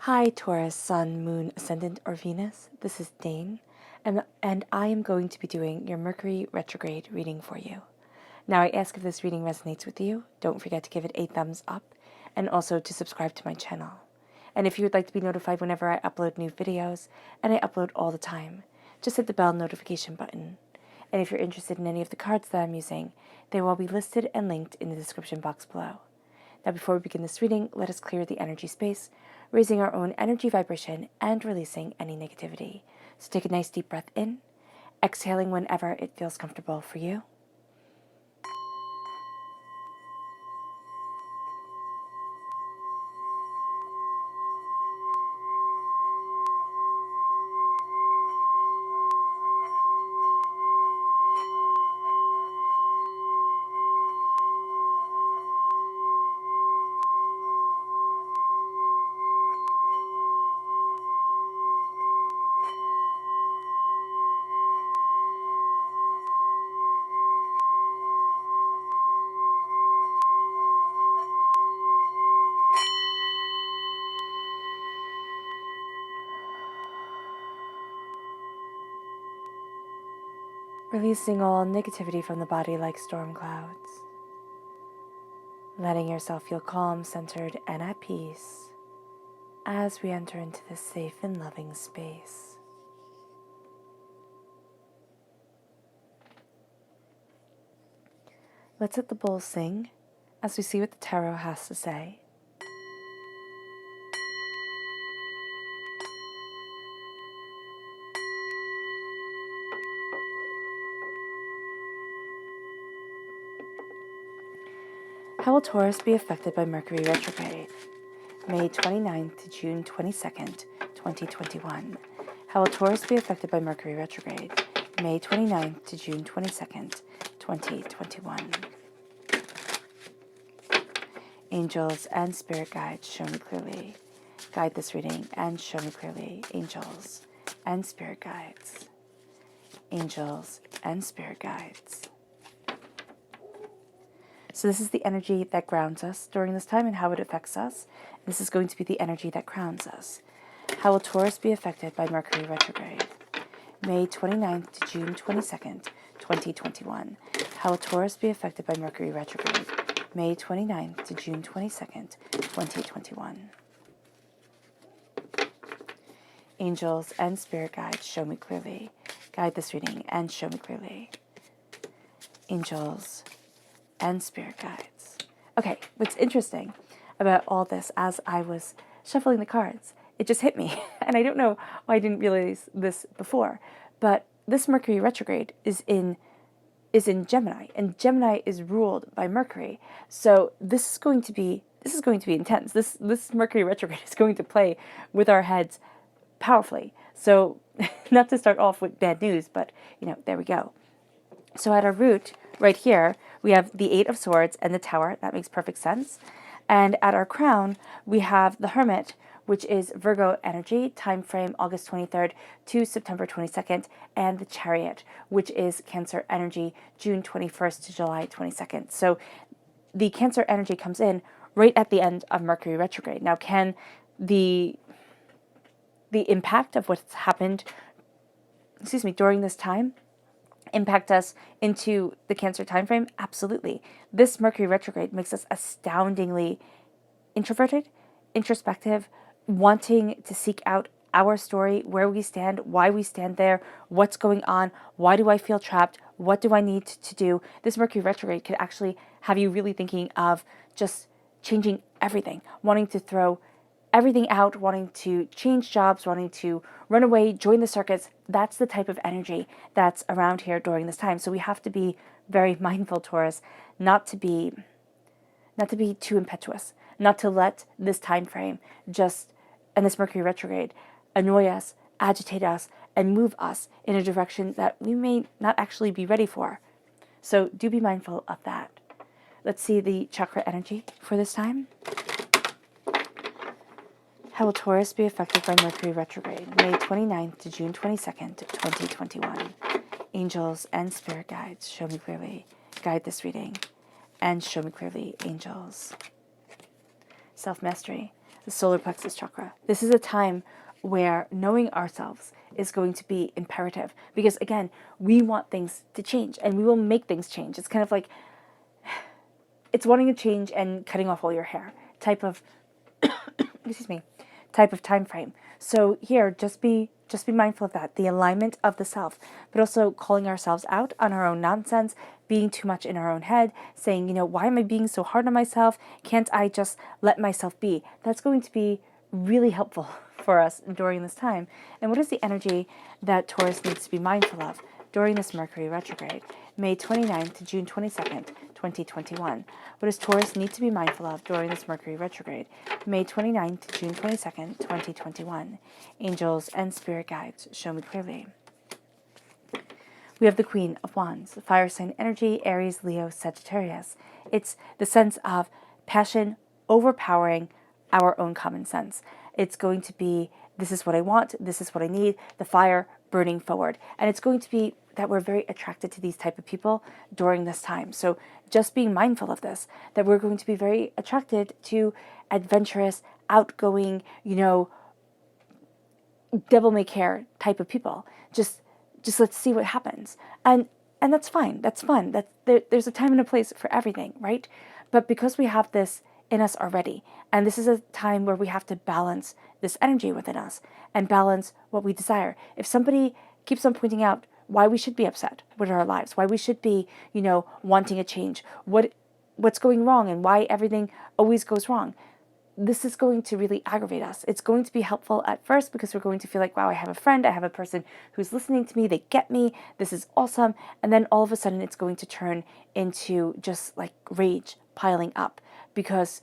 Hi, Taurus, Sun, Moon, Ascendant, or Venus. This is Dane, and I am going to be doing your Mercury Retrograde reading for you. Now, I ask if this reading resonates with you. Don't forget to give it a thumbs up, and also to subscribe to my channel. And if you would like to be notified whenever I upload new videos, and I upload all the time, just hit the bell notification button. And if you're interested in any of the cards that I'm using, they will be listed and linked in the description box below. Now, before we begin this reading, let us clear the energy space, raising our own energy vibration and releasing any negativity. So take a nice deep breath in, exhaling whenever it feels comfortable for you. Releasing all negativity from the body like storm clouds. Letting yourself feel calm, centered, and at peace as we enter into this safe and loving space. Let's let the bowl sing as we see what the tarot has to say. How will Taurus be affected by Mercury Retrograde? May 29th to June 22nd, 2021. How will Taurus be affected by Mercury Retrograde? May 29th to June 22nd, 2021. Angels and spirit guides, show me clearly. Guide this reading and show me clearly. Angels and spirit guides. Angels and spirit guides. So this is the energy that grounds us during this time and how it affects us. This is going to be the energy that grounds us. How will Taurus be affected by Mercury Retrograde? May 29th to June 22nd, 2021. How will Taurus be affected by Mercury Retrograde? May 29th to June 22nd, 2021. Angels and spirit guides, show me clearly. Guide this reading and show me clearly. Angels and spirit guides. Okay, what's interesting about all this, as I was shuffling the cards, it just hit me, and I don't know why I didn't realize this before, but this Mercury retrograde is in Gemini, and Gemini is ruled by Mercury. So this is going to be intense. This Mercury retrograde is going to play with our heads powerfully. So not to start off with bad news, but there we go. So at our root, right here, we have the Eight of Swords and the Tower. That makes perfect sense. And at our crown, we have the Hermit, which is Virgo energy, time frame August 23rd to September 22nd, and the Chariot, which is Cancer energy, June 21st to July 22nd. So the Cancer energy comes in right at the end of Mercury retrograde. Now, can the impact of what's happened, during this time impact us into the Cancer time frame? Absolutely. This Mercury retrograde makes us astoundingly introverted, introspective, wanting to seek out our story, where we stand, why we stand there, what's going on, why do I feel trapped, what do I need to do. This Mercury retrograde could actually have you really thinking of just changing everything, wanting to throw everything out, wanting to change jobs, wanting to run away, join the circus. That's the type of energy that's around here during this time. So we have to be very mindful, Taurus, not to be too impetuous, not to let this time frame and this Mercury retrograde annoy us, agitate us, and move us in a direction that we may not actually be ready for. So do be mindful of that. Let's see the chakra energy for this time. How will Taurus be affected by Mercury retrograde? May 29th to June 22nd, 2021. Angels and spirit guides, show me clearly. Guide this reading and show me clearly, angels. Self-mastery. the solar plexus chakra. This is a time where knowing ourselves is going to be imperative, because again, we want things to change and we will make things change. It's kind of like, it's wanting to change and cutting off all your hair type of excuse me, type of time frame. So here, just be mindful of that, the alignment of the self, but also calling ourselves out on our own nonsense, being too much in our own head, saying, why am I being so hard on myself? Can't I just let myself be? That's going to be really helpful for us during this time. And what is the energy that Taurus needs to be mindful of during this Mercury retrograde, May 29th to June 22nd, 2021? What does Taurus need to be mindful of during this Mercury retrograde, May 29th to June 22nd, 2021? Angels and spirit guides, show me clearly. We have the Queen of Wands, fire sign energy, Aries, Leo, Sagittarius. It's the sense of passion overpowering our own common sense. It's going to be, this is what I want, this is what I need, the fire burning forward. And it's going to be that we're very attracted to these type of people during this time. So just being mindful of this, that we're going to be very attracted to adventurous, outgoing, devil may care type of people. Just let's see what happens. And that's fine. That's fun. There's a time and a place for everything, right? But because we have this in us already, and this is a time where we have to balance this energy within us and balance what we desire. If somebody keeps on pointing out why we should be upset with our lives, why we should be, wanting a change, what's going wrong and why everything always goes wrong, this is going to really aggravate us. It's going to be helpful at first because we're going to feel like, wow, I have a friend, I have a person who's listening to me, they get me, this is awesome. And then all of a sudden it's going to turn into just like rage piling up, because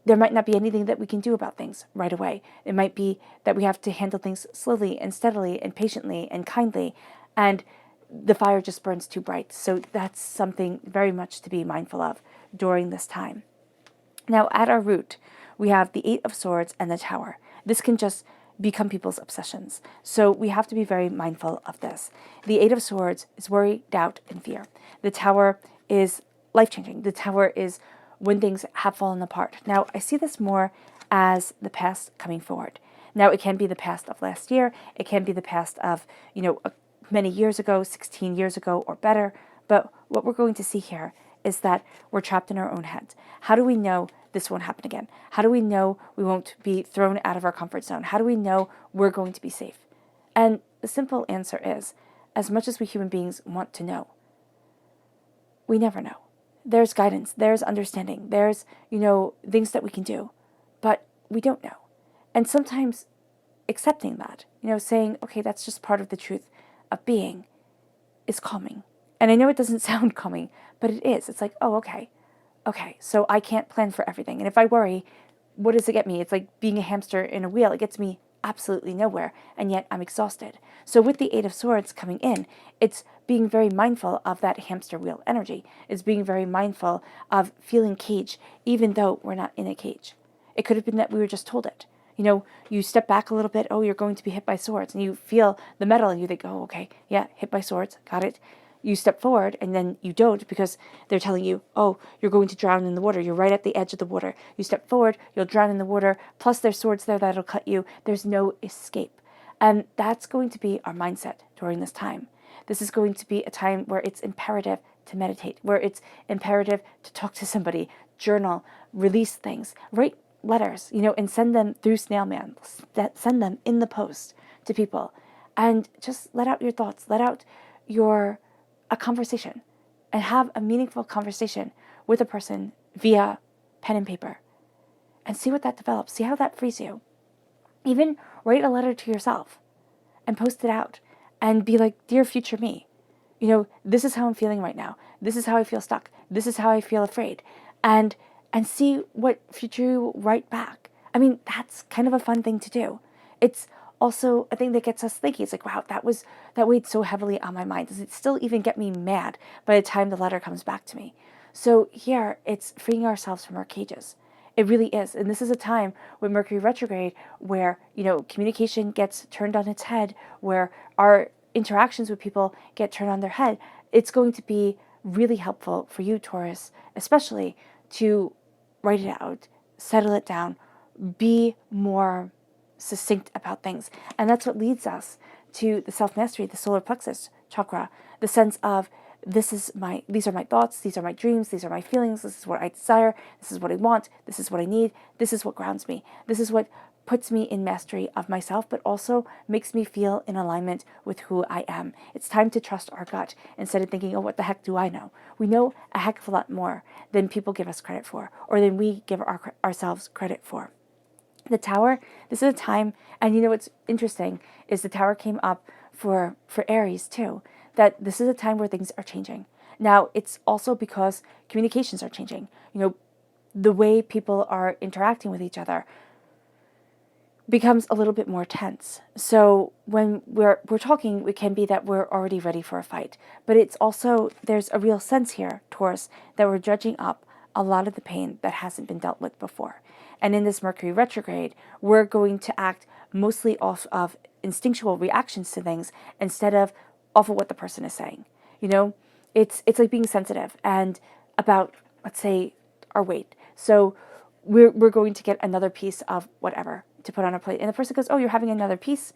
there might not be anything that we can do about things right away. It might be that we have to handle things slowly and steadily and patiently and kindly, and the fire just burns too bright. So that's something very much to be mindful of during this time. Now, at our root, we have the Eight of Swords and the Tower. This can just become people's obsessions. So we have to be very mindful of this. The Eight of Swords is worry, doubt, and fear. The Tower is life-changing. The Tower is when things have fallen apart. Now, I see this more as the past coming forward. Now, it can be the past of last year. It can be the past of, many years ago, 16 years ago or better. But what we're going to see here is that we're trapped in our own heads. How do we know this won't happen again? How do we know we won't be thrown out of our comfort zone? How do we know we're going to be safe? And the simple answer is, as much as we human beings want to know, we never know. There's guidance, there's understanding, there's, things that we can do, but we don't know. And sometimes accepting that, saying, okay, that's just part of the truth of being, is calming. And I know it doesn't sound calming, but it is. It's like, oh, okay, so I can't plan for everything. And if I worry, what does it get me? It's like being a hamster in a wheel. It gets me absolutely nowhere, and yet I'm exhausted. So with the Eight of Swords coming in, it's being very mindful of that hamster wheel energy. It's being very mindful of feeling caged, even though we're not in a cage. It could have been that we were just told it. You step back a little bit, oh, you're going to be hit by swords, and you feel the metal, and you think, oh, okay, yeah, hit by swords, got it. You step forward, and then you don't, because they're telling you, oh, you're going to drown in the water. You're right at the edge of the water. You step forward, you'll drown in the water, plus there's swords there that'll cut you. There's no escape. And that's going to be our mindset during this time. This is going to be a time where it's imperative to meditate, where it's imperative to talk to somebody, journal, release things, write letters, and send them through snail mail, send them in the post to people, and just let out your thoughts, let out a conversation, and have a meaningful conversation with a person via pen and paper, and see what that develops, see how that frees you. Even write a letter to yourself and post it out and be like, dear future me, this is how I'm feeling right now. This is how I feel stuck. This is how I feel afraid. And see what future you will write back. I mean, that's kind of a fun thing to do. It's also a thing that gets us thinking. It's like, wow, that weighed so heavily on my mind. Does it still even get me mad by the time the letter comes back to me? So here, it's freeing ourselves from our cages. It really is. And this is a time with Mercury retrograde where, communication gets turned on its head, where our interactions with people get turned on their head. It's going to be really helpful for you, Taurus, especially to write it out, settle it down, be more succinct about things. And that's what leads us to the self-mastery, the solar plexus chakra, the sense of these are my thoughts, these are my dreams, these are my feelings, this is what I desire, this is what I want, this is what I need, this is what grounds me, this is what puts me in mastery of myself, but also makes me feel in alignment with who I am. It's time to trust our gut instead of thinking, oh, what the heck do I know? We know a heck of a lot more than people give us credit for, or than we give ourselves credit for. The Tower, this is a time, and you know what's interesting is the Tower came up for Aries too, that this is a time where things are changing. Now, it's also because communications are changing. You know, the way people are interacting with each other becomes a little bit more tense. So when we're talking, it can be that we're already ready for a fight. But it's also, there's a real sense here, Taurus, that we're dredging up a lot of the pain that hasn't been dealt with before. And in this Mercury retrograde, we're going to act mostly off of instinctual reactions to things instead of off of what the person is saying. You know, it's like being sensitive and about, let's say, our weight. So we're going to get another piece of whatever to put on our plate. And the person goes, oh, you're having another piece?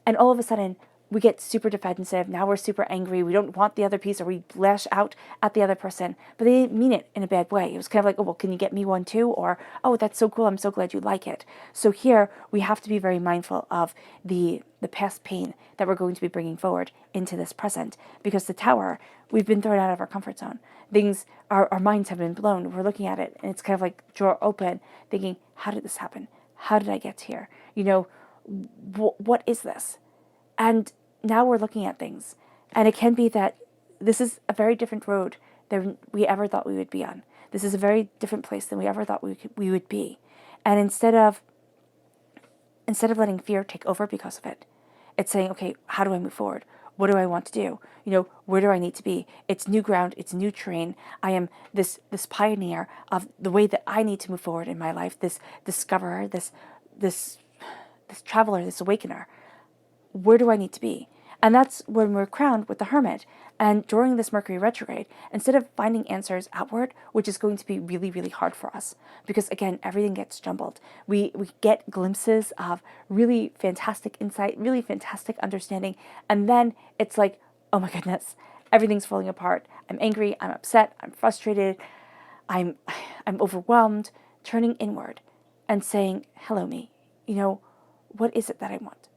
And all of a sudden, we get super defensive. Now we're super angry. We don't want the other piece, or we lash out at the other person. But they didn't mean it in a bad way. It was kind of like, oh, well, can you get me one too? Or, oh, that's so cool. I'm so glad you like it. So here, we have to be very mindful of the past pain that we're going to be bringing forward into this present. Because the Tower, we've been thrown out of our comfort zone. Things, our minds have been blown. We're looking at it, and it's kind of like drawer open, thinking, how did this happen? How did I get here? You know, what is this? And now we're looking at things. And it can be that this is a very different road than we ever thought we would be on. This is a very different place than we ever thought we would be. And instead of letting fear take over because of it, it's saying, okay, how do I move forward? What do I want to do? You know, where do I need to be? It's new ground. It's new terrain. I am this pioneer of the way that I need to move forward in my life. This discoverer, this traveler, this awakener. Where do I need to be? And that's when we're crowned with the Hermit. And during this Mercury retrograde, instead of finding answers outward, which is going to be really, really hard for us, because again, everything gets jumbled. We get glimpses of really fantastic insight, really fantastic understanding, and then it's like, oh my goodness, everything's falling apart. I'm angry, I'm upset, I'm frustrated, I'm overwhelmed, turning inward and saying, hello me, you know, what is it that I want?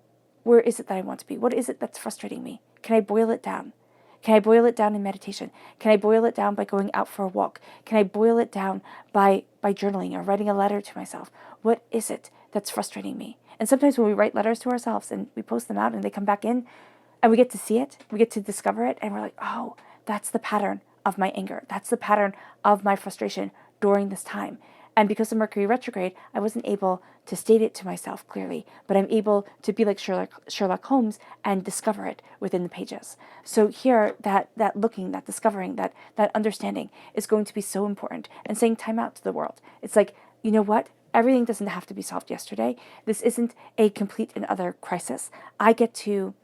Where is it that I want to be? What is it that's frustrating me? Can I boil it down? Can I boil it down in meditation? Can I boil it down by going out for a walk? Can I boil it down by journaling or writing a letter to myself? What is it that's frustrating me? And sometimes when we write letters to ourselves and we post them out and they come back in and we get to see it, we get to discover it, and we're like, oh, that's the pattern of my anger. That's the pattern of my frustration during this time. And because of Mercury retrograde, I wasn't able to state it to myself clearly, but I'm able to be like Sherlock Holmes and discover it within the pages. So here, that looking, that discovering, that understanding is going to be so important, and saying time out to the world. It's like, you know what? Everything doesn't have to be solved yesterday. This isn't a complete and utter crisis. I get to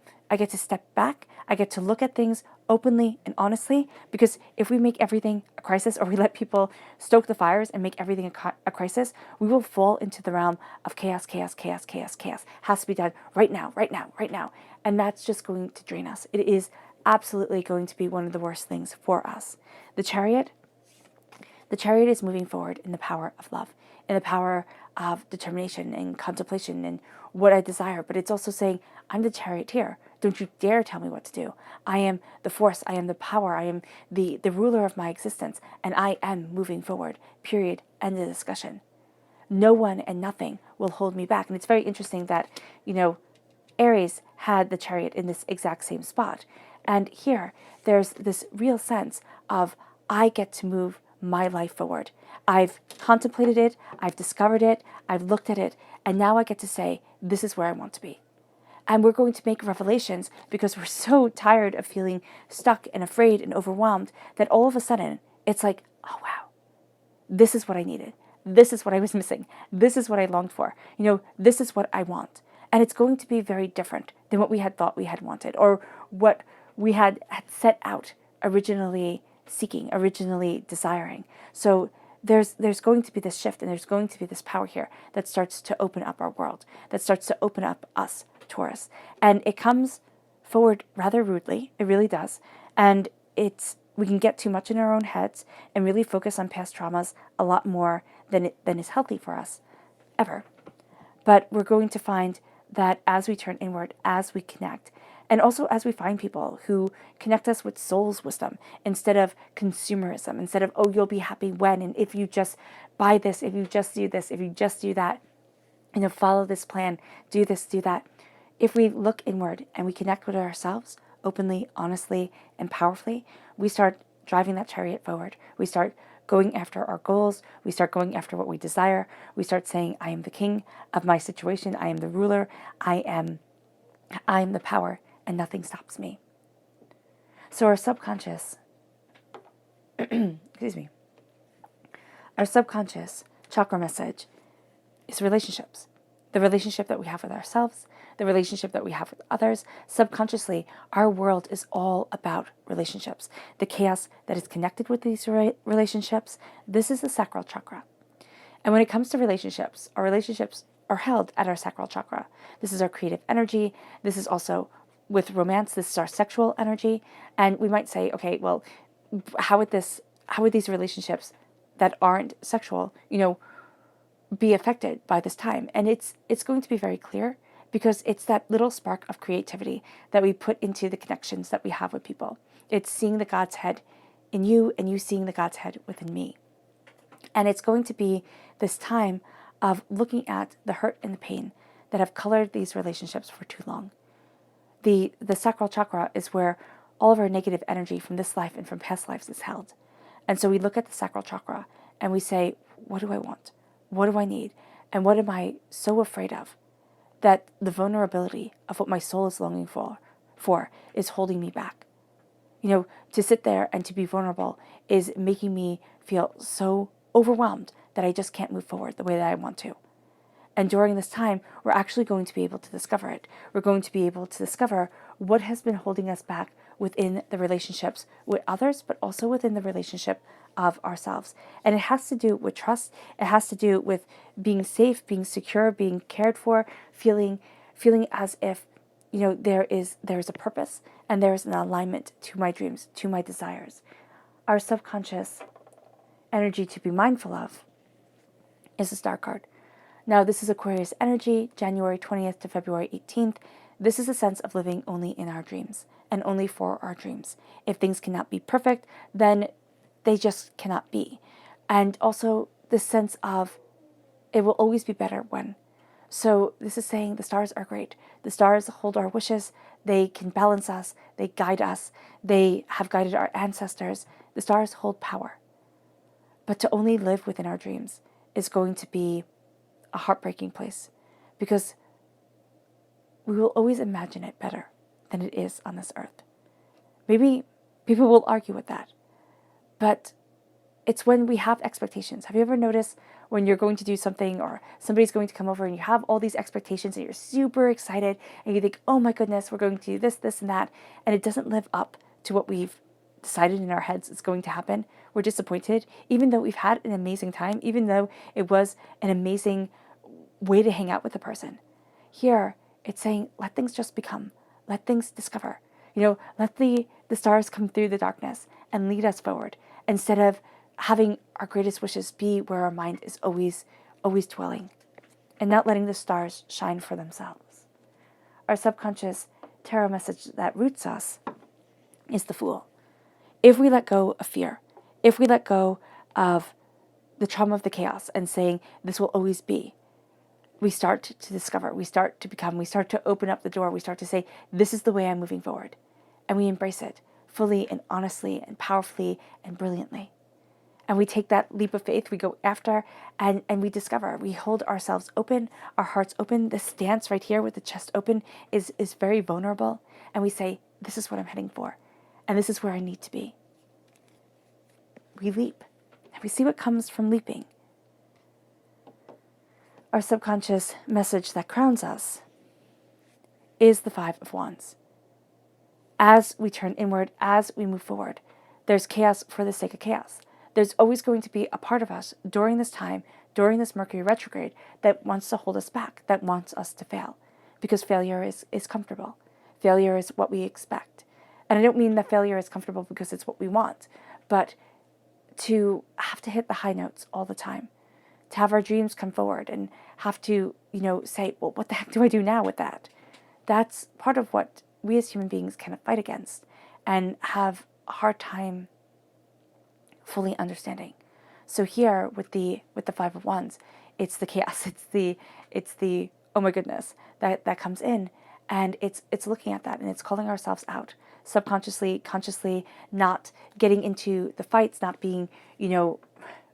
step back. I get to look at things openly and honestly, because if we make everything a crisis, or we let people stoke the fires and make everything a crisis, we will fall into the realm of chaos. Has to be done right now. And that's just going to drain us. It is absolutely going to be one of the worst things for us. The Chariot is moving forward in the power of love, in the power of determination and contemplation and what I desire. But it's also saying, I'm the charioteer. Don't you dare tell me what to do. I am the force. I am the power. I am the ruler of my existence. And I am moving forward. Period. End of discussion. No one and nothing will hold me back. And it's very interesting that, you know, Aries had the Chariot in this exact same spot. And here, there's this real sense of, I get to move my life forward. I've contemplated it, I've discovered it, I've looked at it, and now I get to say, this is where I want to be. And we're going to make revelations because we're so tired of feeling stuck and afraid and overwhelmed that all of a sudden, it's like, oh wow, this is what I needed. This is what I was missing. This is what I longed for. You know, this is what I want. And it's going to be very different than what we had thought we had wanted, or what we had set out originally seeking, originally desiring. So there's going to be this shift, and there's going to be this power here that starts to open up our world, that starts to open up us, Taurus. And it comes forward rather rudely. It really does. And we can get too much in our own heads and really focus on past traumas a lot more than is healthy for us, ever. But we're going to find that as we turn inward, as we connect, and also as we find people who connect us with soul's wisdom instead of consumerism, instead of, oh, you'll be happy when, and if you just buy this, if you just do this, if you just do that, follow this plan, do this, do that. If we look inward and we connect with ourselves openly, honestly, and powerfully, we start driving that chariot forward. We start going after our goals. We start going after what we desire. We start saying, I am the king of my situation. I am the ruler. I am the power, and nothing stops me. So our subconscious, excuse me, our subconscious chakra message is relationships. The relationship that we have with ourselves, the relationship that we have with others. Subconsciously, our world is all about relationships. The chaos that is connected with these relationships, this is the sacral chakra. And when it comes to relationships, our relationships are held at our sacral chakra. This is our creative energy. This is also, with romance, this is our sexual energy. And we might say, okay, well, how would these relationships that aren't sexual, be affected by this time? And it's going to be very clear, because it's that little spark of creativity that we put into the connections that we have with people. It's seeing the God's head in you, and you seeing the God's head within me. And it's going to be this time of looking at the hurt and the pain that have colored these relationships for too long. The sacral chakra is where all of our negative energy from this life and from past lives is held. And so we look at the sacral chakra and we say, what do I want? What do I need? And what am I so afraid of? That the vulnerability of what my soul is longing for is holding me back. To sit there and to be vulnerable is making me feel so overwhelmed that I just can't move forward the way that I want to. And during this time, we're actually going to be able to discover it. We're going to be able to discover what has been holding us back within the relationships with others, but also within the relationship of ourselves. And it has to do with trust. It has to do with being safe, being secure, being cared for, feeling as if, there is a purpose and there is an alignment to my dreams, to my desires. Our subconscious energy to be mindful of is the Star card. Now, this is Aquarius energy, January 20th to February 18th. This is a sense of living only in our dreams and only for our dreams. If things cannot be perfect, then they just cannot be. And also the sense of it will always be better when. So this is saying the stars are great. The stars hold our wishes. They can balance us. They guide us. They have guided our ancestors. The stars hold power. But to only live within our dreams is going to be a heartbreaking place, because we will always imagine it better than it is on this earth. Maybe people will argue with that, but it's when we have expectations. Have you ever noticed when you're going to do something or somebody's going to come over and you have all these expectations and you're super excited and you think, oh my goodness, we're going to do this, this, and that, and it doesn't live up to what we've decided in our heads is going to happen? We're disappointed, even though we've had an amazing time, even though it was an amazing way to hang out with the person. Here, it's saying, let things just become. Let things discover. Let the stars come through the darkness and lead us forward, instead of having our greatest wishes be where our mind is always dwelling, and not letting the stars shine for themselves. Our subconscious tarot message that roots us is the Fool. If we let go of fear, if we let go of the trauma of the chaos and saying this will always be, we start to discover, we start to become, we start to open up the door, we start to say, this is the way I'm moving forward. And we embrace it fully and honestly and powerfully and brilliantly. And we take that leap of faith, we go after, and we discover, we hold ourselves open, our hearts open. This stance right here with the chest open is very vulnerable. And we say, this is what I'm heading for. And this is where I need to be. We leap, and we see what comes from leaping. Our subconscious message that crowns us is the Five of Wands. As we turn inward, as we move forward, there's chaos for the sake of chaos. there's always going to be a part of us during this time, during this Mercury retrograde, that wants to hold us back, that wants us to fail, because failure is comfortable. Failure is what we expect. And I don't mean that failure is comfortable because it's what we want, but to have to hit the high notes all the time, to have our dreams come forward and have to, say, well, what the heck do I do now with that? That's part of what we as human beings kind of fight against and have a hard time fully understanding. So here with the Five of Wands, it's the chaos, it's the oh my goodness that comes in, and it's looking at that and it's calling ourselves out subconsciously, consciously, not getting into the fights, not being,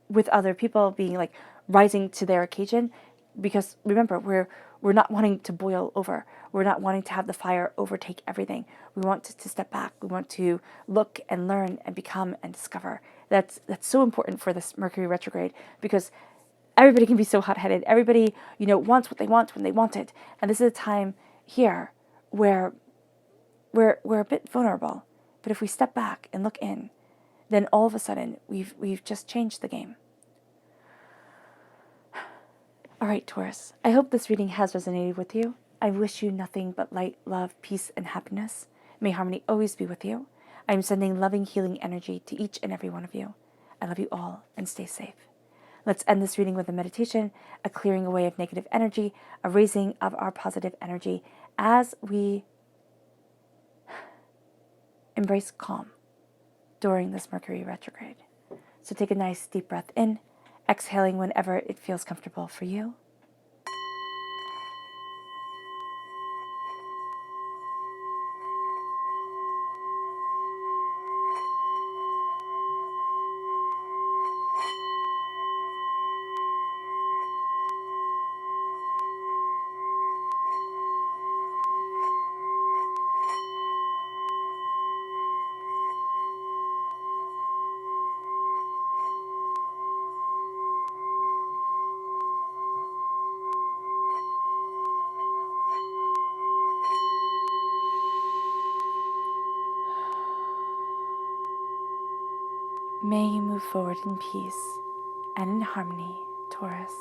with other people, being like rising to their occasion, because remember, we're not wanting to boil over. We're not wanting to have the fire overtake everything. We want to step back. We want to look and learn and become and discover. That's so important for this Mercury retrograde, because everybody can be so hot-headed. Everybody, wants what they want when they want it. And this is a time here where we're a bit vulnerable. But if we step back and look in, then all of a sudden we've just changed the game. All right, Taurus, I hope this reading has resonated with you. I wish you nothing but light, love, peace, and happiness. May harmony always be with you. I am sending loving, healing energy to each and every one of you. I love you all, and stay safe. Let's end this reading with a meditation, a clearing away of negative energy, a raising of our positive energy as we embrace calm during this Mercury retrograde. So take a nice deep breath in, exhaling whenever it feels comfortable for you. May you move forward in peace and in harmony, Taurus.